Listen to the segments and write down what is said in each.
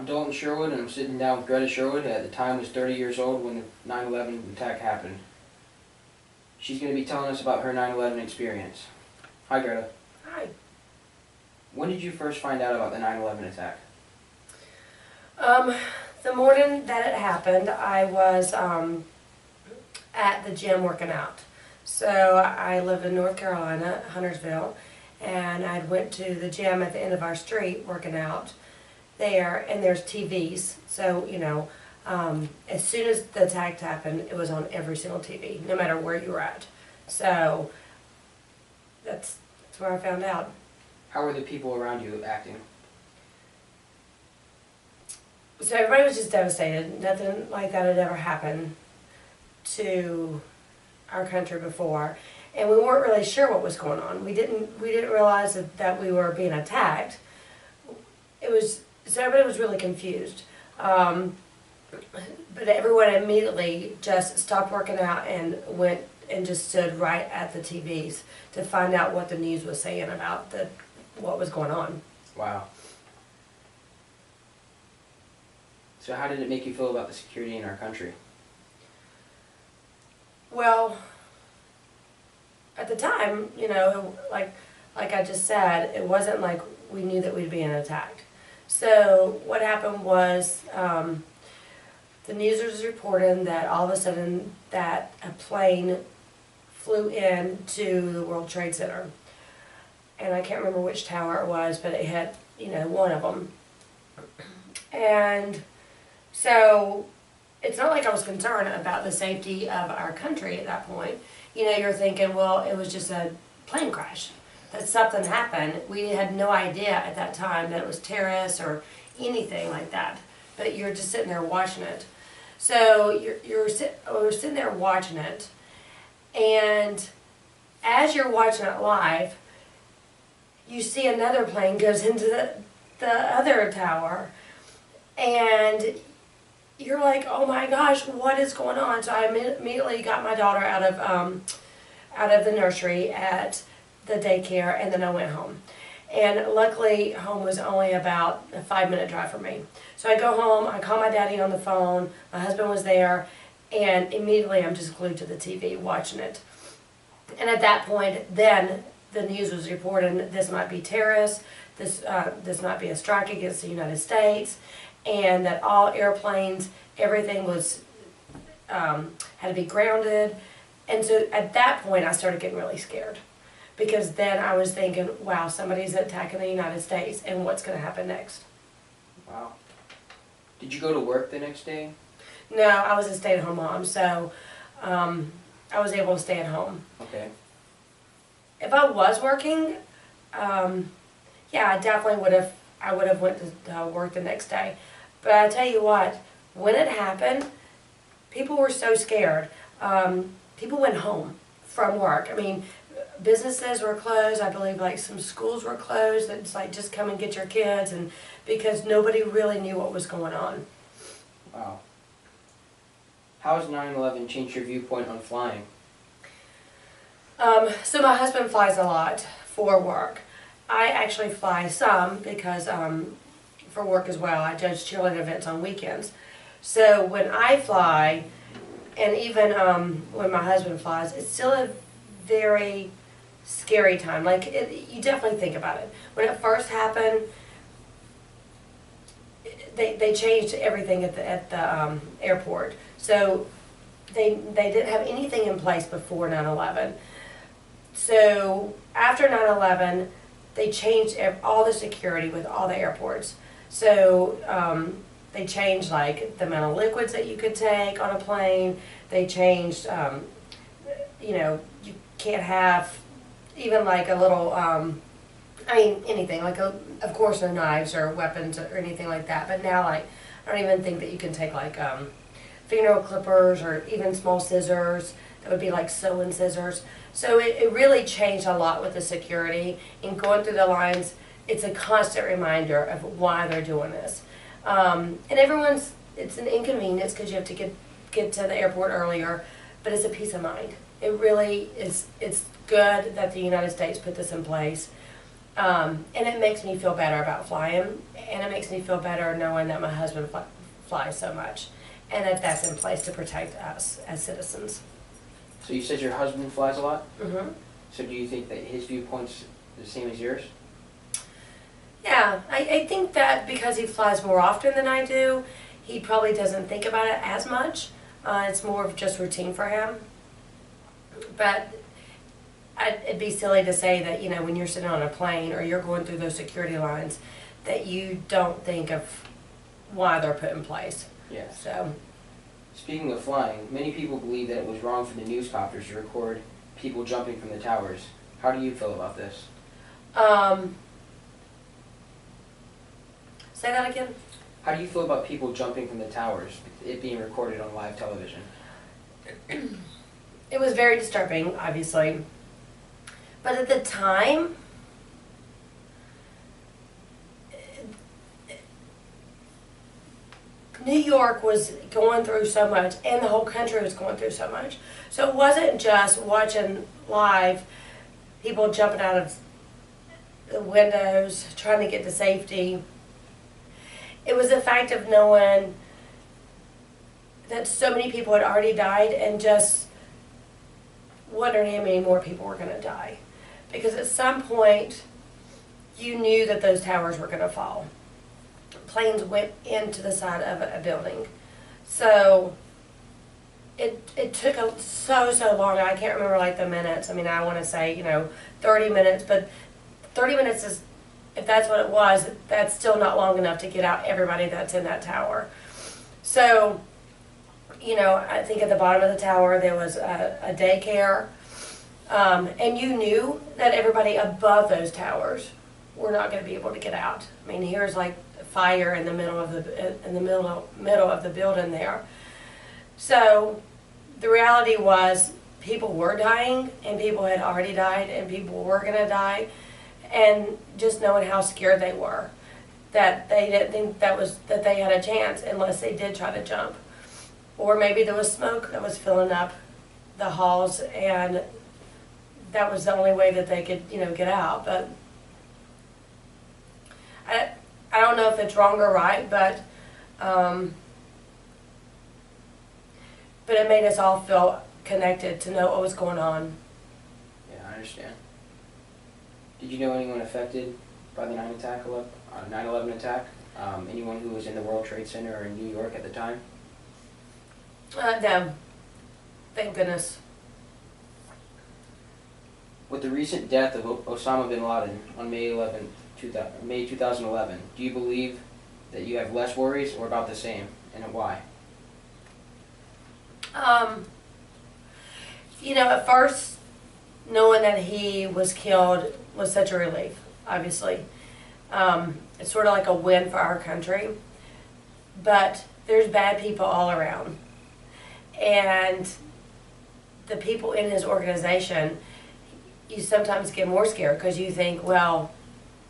I'm Dalton Sherwood, and I'm sitting down with Greta Sherwood, who at the time was 30 years old when the 9/11 attack happened. She's going to be telling us about her 9/11 experience. Hi, Greta. Hi. When did you first find out about the 9/11 attack? The morning that it happened, I was at the gym working out. So I live in North Carolina, Huntersville, and I went to the gym at the end of our street working out there, and there's TVs. So, you know, as soon as the attack happened, it was on every single TV, no matter where you were at. So that's where I found out. How were the people around you acting? So everybody was just devastated. Nothing like that had ever happened to our country before, and we weren't really sure what was going on. We didn't realize that we were being attacked. So everybody was really confused. But everyone immediately just stopped working out and went and just stood right at the TVs to find out what the news was saying about what was going on. Wow. So how did it make you feel about the security in our country? Well, at the time, you know, like I just said, it wasn't like we knew that we'd be attacked. So what happened was the news was reporting that all of a sudden that a plane flew into the World Trade Center. And I can't remember which tower it was, but it hit, you know, one of them. And so it's not like I was concerned about the safety of our country at that point. You know, you're thinking, well, it was just a plane crash, that something happened. We had no idea at that time that it was terrorists or anything like that. But you're just sitting there watching it. So we're sitting there watching it, and as you're watching it live, you see another plane goes into the other tower, and you're like, oh my gosh, what is going on? So I immediately got my daughter out of the nursery at the daycare, and then I went home. And luckily, home was only about a 5-minute drive from me. So I go home, I call my daddy on the phone, my husband was there, and immediately I'm just glued to the TV watching it. And at that point, then the news was reporting this might be terrorists, this might be a strike against the United States, and that all airplanes, everything was had to be grounded. And so at that point, I started getting really scared, because then I was thinking, wow, somebody's attacking the United States, and what's going to happen next? Wow. Did you go to work the next day? No, I was a stay-at-home mom, so I was able to stay at home. Okay. If I was working, yeah, I definitely would have. I would have went to work the next day. But I tell you what, when it happened, people were so scared. People went home from work. I mean, businesses were closed. I believe like some schools were closed. It's like, just come and get your kids, and because nobody really knew what was going on. Wow. How has 9/11 changed your viewpoint on flying? So my husband flies a lot for work. I actually fly some because for work as well. I judge cheerleading events on weekends. So when I fly, and even when my husband flies, it's still a very scary time. Like, you definitely think about it. When it first happened, they changed everything at the airport. So they didn't have anything in place before 9/11. So after 9/11, they changed all the security with all the airports. So they changed like the amount of liquids that you could take on a plane. They changed, you know, you can't have even like a little, I mean, anything, like of course no knives or weapons or anything like that. But now, like, I don't even think that you can take like fingernail clippers or even small scissors that would be like sewing scissors. So it really changed a lot with the security, and going through the lines. It's a constant reminder of why they're doing this. And it's an inconvenience because you have to get to the airport earlier, but it's a peace of mind. It really is. It's good that the United States put this in place. And it makes me feel better about flying, and it makes me feel better knowing that my husband flies so much, and that that's in place to protect us as citizens. So you said your husband flies a lot? Mm-hmm. So do you think that his viewpoint's the same as yours? Yeah, I think that because he flies more often than I do, he probably doesn't think about it as much. It's more of just routine for him. But it'd be silly to say that, you know, when you're sitting on a plane or you're going through those security lines, that you don't think of why they're put in place. Yes. So, Speaking of flying, many people believe that it was wrong for the newscopters to record people jumping from the towers. How do you feel about this? say that again? How do you feel about people jumping from the towers, it being recorded on live television? It was very disturbing, obviously. But at the time, New York was going through so much, and the whole country was going through so much. So it wasn't just watching live people jumping out of the windows, trying to get to safety. It was the fact of knowing that so many people had already died and just wondering how many more people were going to die. Because at some point, you knew that those towers were going to fall. Planes went into the side of a building. So it took so long. I can't remember like the minutes. I mean, I want to say, 30 minutes, but 30 minutes is, if that's what it was, that's still not long enough to get out everybody that's in that tower. So, I think at the bottom of the tower there was a daycare, and you knew that everybody above those towers were not going to be able to get out. I mean, here's like fire in the middle of the building there. So the reality was people were dying, and people had already died, and people were going to die, and just knowing how scared they were, that they didn't think that they had a chance unless they did try to jump. Or maybe there was smoke that was filling up the halls, and that was the only way that they could, get out. But I don't know if it's wrong or right, but it made us all feel connected to know what was going on. Yeah, I understand. Did you know anyone affected by the 9/11 attack? Anyone who was in the World Trade Center or in New York at the time? No. Thank goodness. With the recent death of Osama bin Laden on May 2011, do you believe that you have less worries or about the same, and why? At first, knowing that he was killed was such a relief, obviously. It's sort of like a win for our country. But there's bad people all around. And the people in his organization, you sometimes get more scared because you think, well,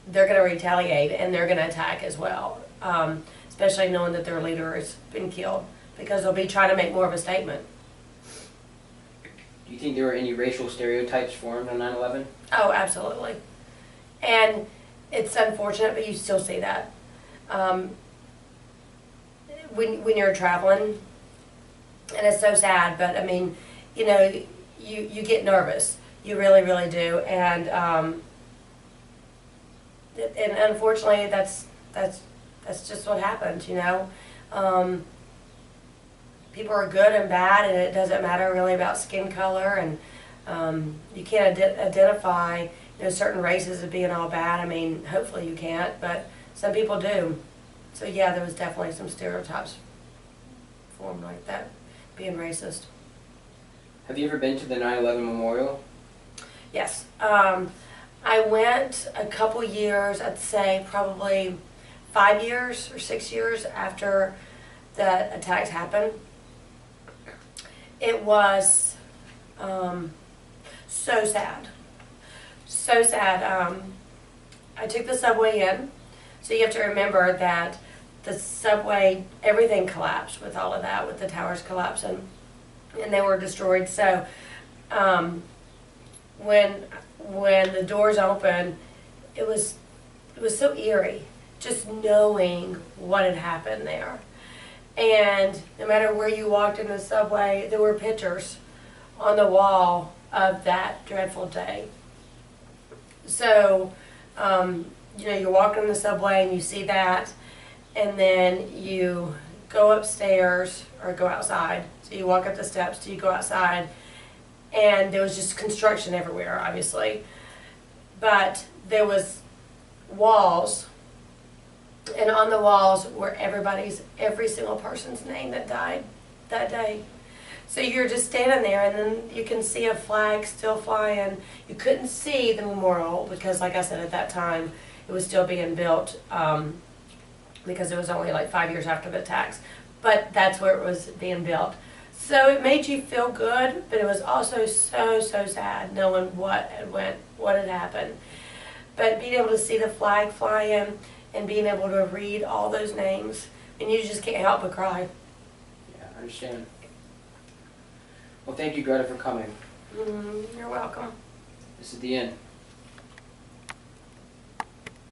they're going to retaliate and they're going to attack as well. Especially knowing that their leader has been killed, because they'll be trying to make more of a statement. Do you think there were any racial stereotypes formed on 9/11? Oh, absolutely. And it's unfortunate, but you still see that. When you're traveling, and it's so sad, but I mean, you get nervous. You really, really do. And unfortunately, that's just what happens, People are good and bad, and it doesn't matter really about skin color, and you can't identify certain races as being all bad. I mean, hopefully you can't, but some people do. So yeah, there was definitely some stereotypes formed like that, being racist. Have you ever been to the 9/11 memorial? Yes. I went a couple years, I'd say probably 5 years or 6 years after the attacks happened. It was so sad. So sad. I took the subway in, so you have to remember that the subway, everything collapsed with all of that, with the towers collapsing, and they were destroyed. So when the doors opened, it was so eerie, just knowing what had happened there. And no matter where you walked in the subway, there were pictures on the wall of that dreadful day. So, you're walking in the subway and you see that, and then you go upstairs or go outside. So you walk up the steps till you go outside, and there was just construction everywhere, obviously. But there was walls, and on the walls were every single person's name that died that day. So you're just standing there, and then you can see a flag still flying. You couldn't see the memorial because, like I said, at that time it was still being built, because it was only like 5 years after the attacks. But that's where it was being built. So it made you feel good, but it was also so sad knowing what had happened. But being able to see the flag flying and being able to read all those names, and you just can't help but cry. Yeah, I understand. Well, thank you, Greta, for coming. You're welcome. This is the end.